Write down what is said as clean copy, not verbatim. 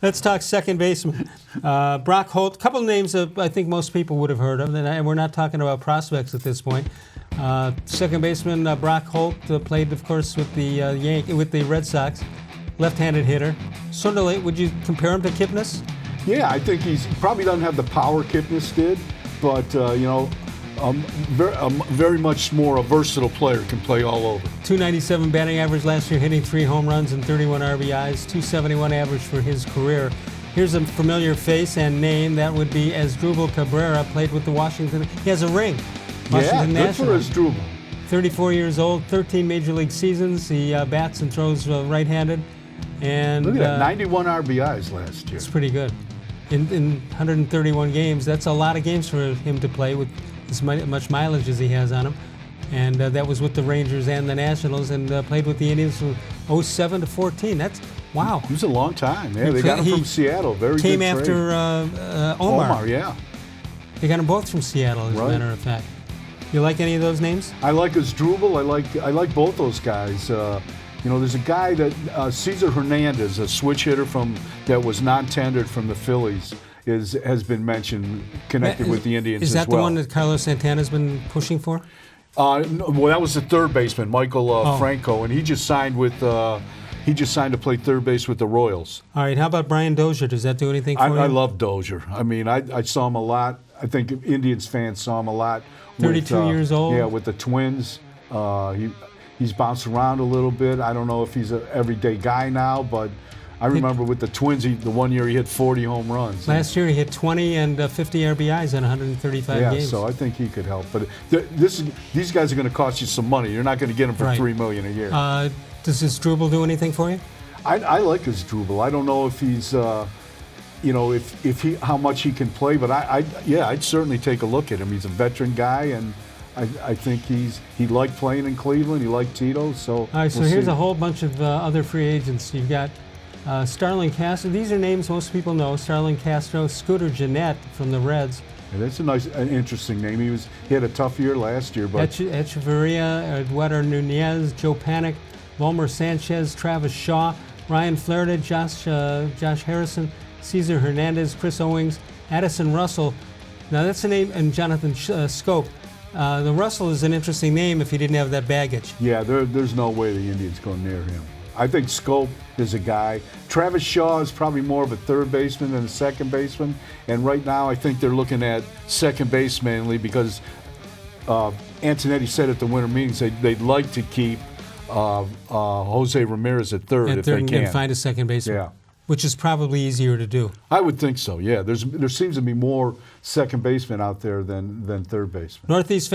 let's talk second baseman. Brock-Holt, a couple of names that I think most people would have heard of, and we're not talking about prospects at this point. Second baseman Brock-Holt played, of course, with the Red Sox. Left-handed hitter. Sort of, would you compare him to Kipnis? Yeah, I think he probably doesn't have the power Kipnis did, but very much more a versatile player, can play all over. .297 batting average last year, hitting 3 home runs and 31 RBIs. .271 average for his career. Here's a familiar face and name. That would be asdrubal-Cabrera. Played with the Washington. He has a ring. Washington National. Good for Asdrubal. 34 years old, 13 major league seasons. He bats and throws right-handed. And look at that, 91 RBIs last year. It's pretty good. In 131 games, that's a lot of games for him to play with as much mileage as he has on him. And that was with the Rangers and the Nationals, and played with the Indians from 07 to 14. That's, wow. It was a long time. Yeah, they got him from Seattle. Very good came trade. After Omar. Yeah. They got him both from Seattle, as a matter of fact. You like any of those names? I like Asdrubal. I like both those guys. There's a guy that Cesar-Hernandez, a switch hitter that was non-tendered from the Phillies, has been mentioned, connected with the Indians as well. Is that the one that Carlos Santana's been pushing for? No, well, that was the third baseman, Michael Franco, and he just signed to play third base with the Royals. All right, how about Brian-Dozier? Does that do anything for you? I love Dozier. I mean, I saw him a lot. I think Indians fans saw him a lot. 32 years old. Yeah, with the Twins. He's bounced around a little bit. I don't know if he's an everyday guy now, but I remember with the Twins, the one year he hit 40 home runs. Last year he hit 20 and 50 RBIs in 135 games. Yeah, so I think he could help. But these guys are going to cost you some money. You're not going to get them for $3 million a year. Does Asdrubal do anything for you? I like Asdrubal. I don't know if he's, how much he can play, but I'd certainly take a look at him. He's a veteran guy, and I think he liked playing in Cleveland. He liked Tito. So all right. So here's a whole bunch of other free agents. You've got Starlin-Castro. These are names most people know. Starlin-Castro, Scooter-Gennett from the Reds. Yeah, that's an interesting name. He had a tough year last year, but Echevarria, Eduardo-Nunez, joe-panik, yolmer-sanchez, Travis Shaw, Ryan-Flaherty, Josh Harrison, Cesar-Hernandez, Chris-owings, Addison-Russell. Now that's a name, and Jonathan-Schoop. The Russell is an interesting name if he didn't have that baggage. Yeah, there's no way the Indians go near him. I think Schoop is a guy. Travis Shaw is probably more of a third baseman than a second baseman. And right now I think they're looking at second base mainly because Antonetti said at the winter meetings they'd like to keep Jose Ramirez at third if they can. And find a second baseman. Yeah. Which is probably easier to do. I would think so, yeah. There seems to be more second basemen out there than third basemen. Northeast